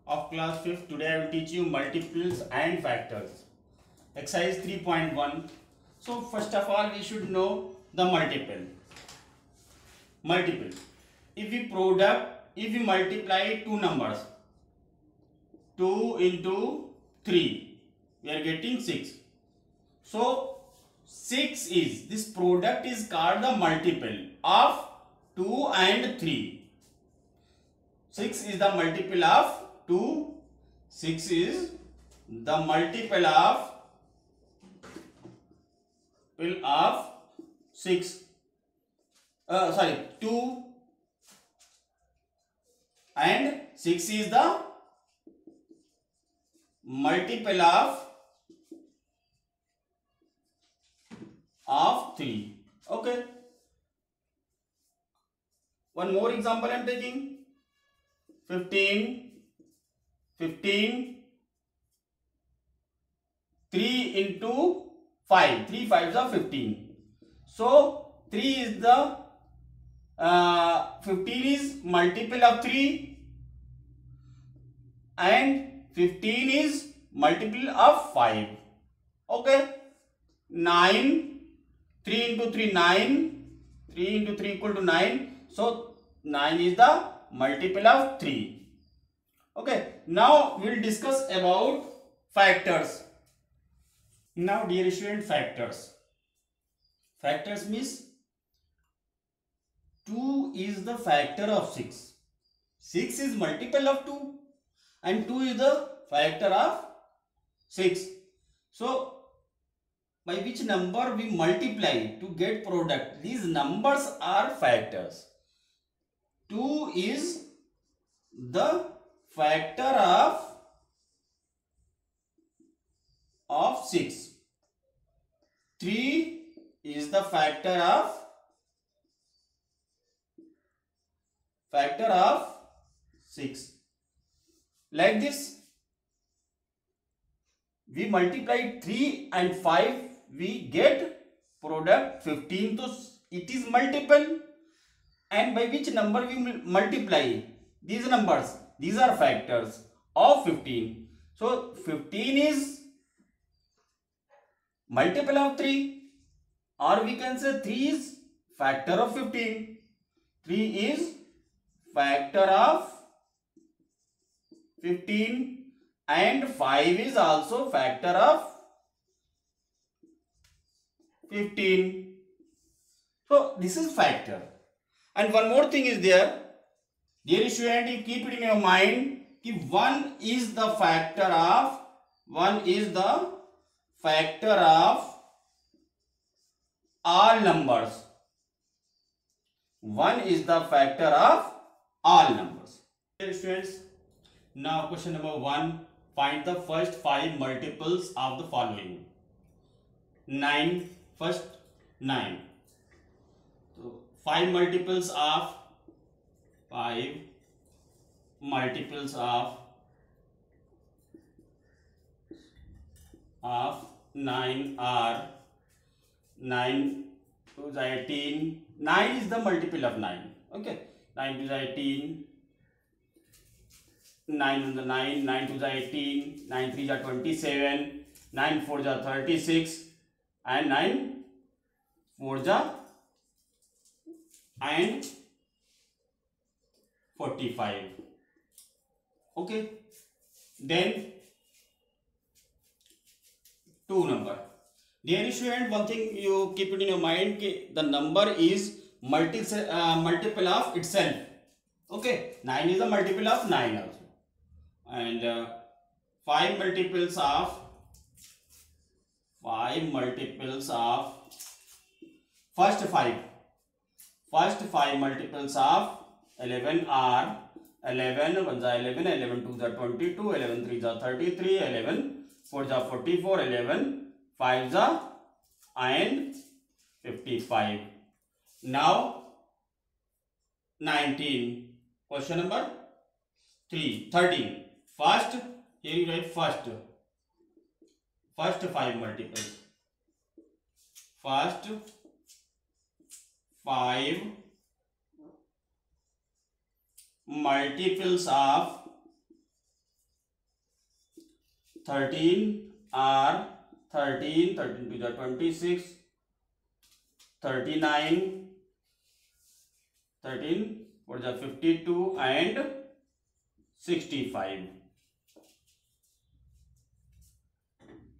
of class 5th. Today I will teach you multiples and factors. Exercise 3.1. So first of all we should know the multiple. Multiple. If we multiply two numbers, 2 into 3, we are getting 6. So 6 is, this product is called the multiple of 2 and 3. 6 is the multiple of 2. 6 is the multiple of 6. 2 and 6 is the multiple of 3. Okay. One more example I am taking. 15, 3 into 5. 3 5s are 15. So 3 is the 15 is multiple of 3 and 15 is multiple of 5. Okay. 9, 3 into 3 9, 3 into 3 equal to 9. So 9 is the multiple of 3. Okay. Now we will discuss about factors. Now dear student, factors. Factors means 2 is the factor of 6. 6 is multiple of 2 and 2 is the factor of 6. So by which number we multiply to get product, these numbers are factors. 2 is the factor of 6. 3 is the factor of 6. Like this, we multiply 3 and 5, we get product 15. So it is multiple. And by which number we multiply these numbers? These are factors of 15. So 15 is multiple of 3, or we can say 3 is factor of 15. 3 is factor of 15 and 5 is also factor of 15. So this is factor. And one more thing is there. Dear student, you keep it in your mind that 1 is the factor of all numbers. 1 is the factor of all numbers. Dear students, now question number 1. Find the first 5 multiples of the following. 9. First 9. So 5 multiples of 9 are 9 to the 18. 9 is the multiple of 9. Okay. 9 to the 18. 9 to the 9. 9 to the 18. 9 3 are 27. 9 4 are 36. And 9 4 and 45. Okay. Then 2 number. Dear student, one thing you keep it in your mind, the number is multiple of itself. Okay. 9 is a multiple of 9 also. And 5 multiples of first 5 multiples of 11 are 11 1 is 11, 11 2 is 22, 11 3 is 33, 11 4 is 44, 11 5 is and 55. Now 19. Question number 13. First, here you write first 5 multiples. First 5 multiples of 13 are 13 to the 26, 39, 13 for the 52 and 65.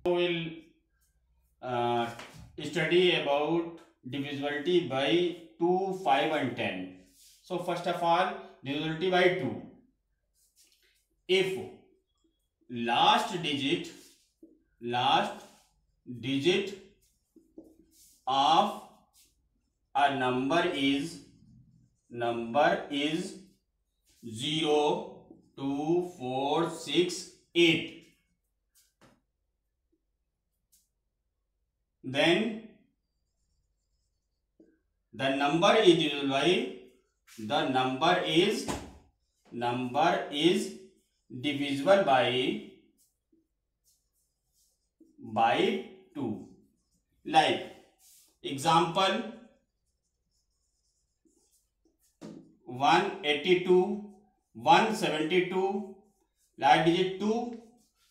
We will study about divisibility by 2, 5 and 10. So first of all, divisibility by 2. If last digit of a number is 0, 2, 4, 6, 8, then the number is divisible by 2. Like example 182, 172, last digit 2,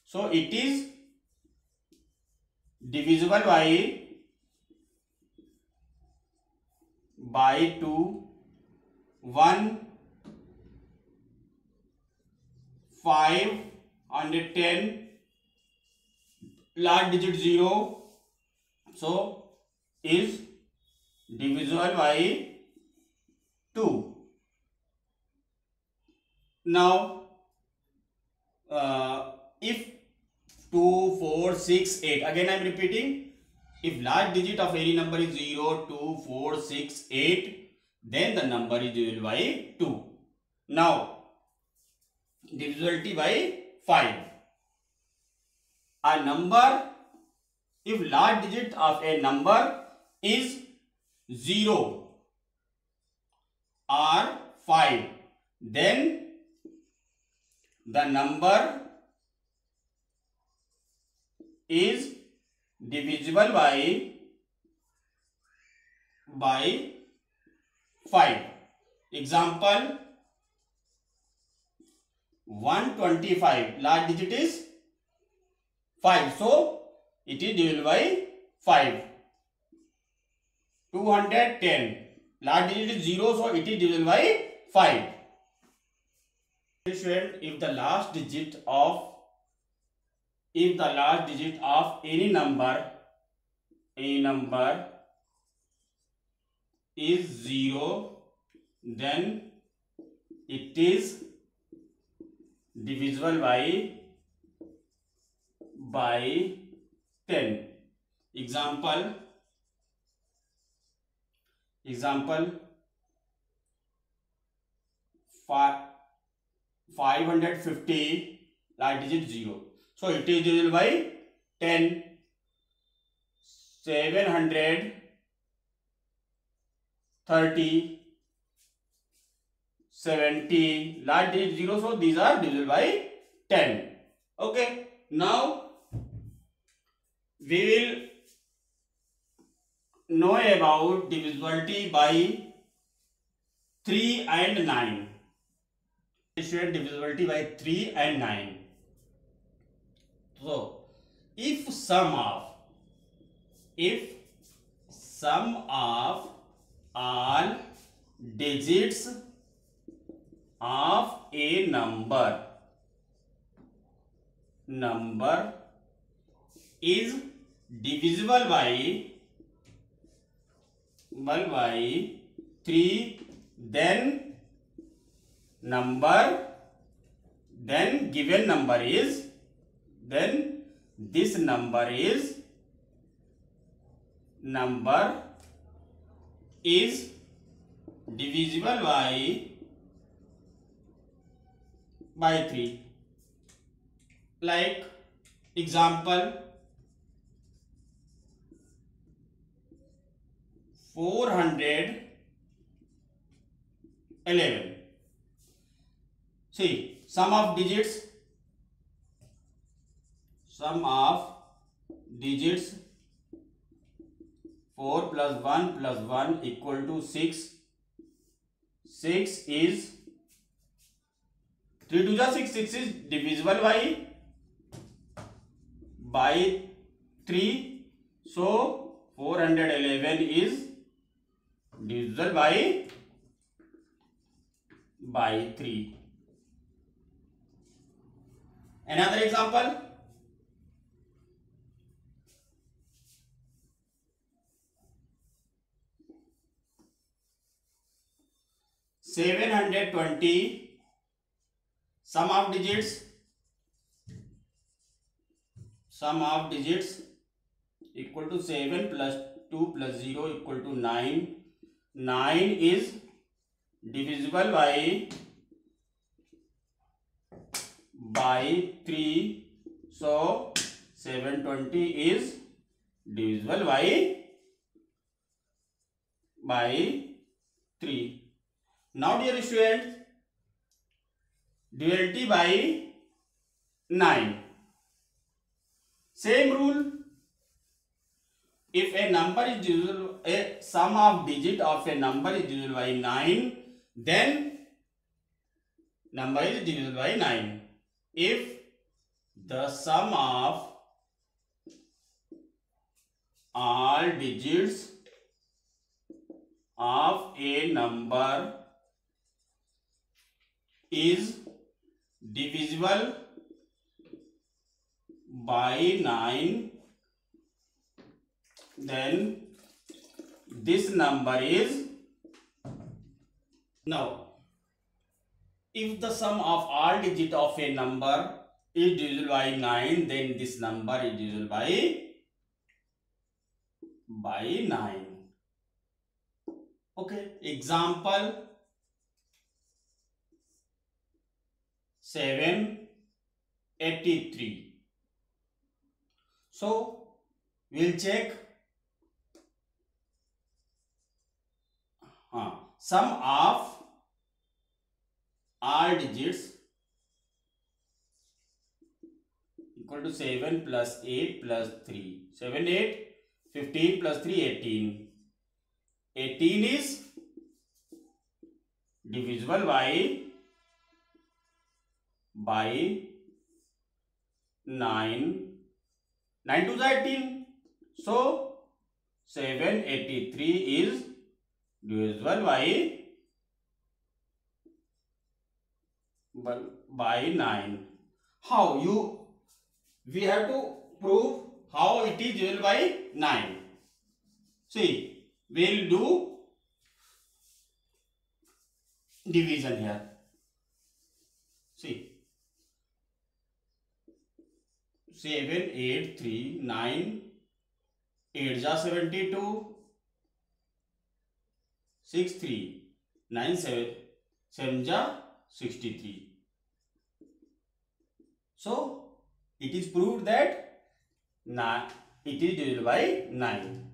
so it is divisible by 2. 1, 5 and 10, last digit 0, so is divisible by 2. Now if 2, 4, 6, 8, again I am repeating, if last digit of any number is 0, 2, 4, 6, 8, then the number is divisible by 2. Now divisibility by 5. A number, if last digit of a number is 0 or 5, then the number is divisible by 5. Example 125, last digit is 5, so it is divisible by 5. 210, last digit is 0, so it is divisible by 5. If the last digit of any number is 0, then it is divisible by 10. Example 550, last digit 0, so it is divisible by 10. 730, 70, last digit 0, so these are divisible by 10. Okay, now we will know about divisibility by 3 and 9. Divisibility by 3 and 9. So if sum of all digits of a number is divisible by 3, then given number is, then this number is divisible by 3. Like example 411. See, sum of digits 4 plus 1 equal to 6. 6 is 3 to the 6 is divisible by by 3. So 411 is divisible by 3. Another example. (720) sum of digits equal to 7 plus 2 plus 0 equal to 9. 9 is divisible by 3. So 720 is divisible by 3. Now dear students, duality by 9. Same rule. If a number is divisible, a sum of digit of a number is divisible by 9, then number is divisible by 9. If the sum of all digits of a number is divisible by 9, then this number is. Now if the sum of all digit of a number is divisible by 9, then this number is divisible by 9. Okay, example 783. So we'll check sum of all digits equal to 7 plus 8 plus 3. 7, 8, 15 plus 3, 18. 18 is divisible by 9. 9 to 18. So 783 is divisible by 9. How we have to prove how it is divisible by 9. See, we'll do division here. See, 7, 8, 3, 9, 8 ja 72, 6, 3, 9, 7, 7 ja 63. So it is proved that it is divisible by 9.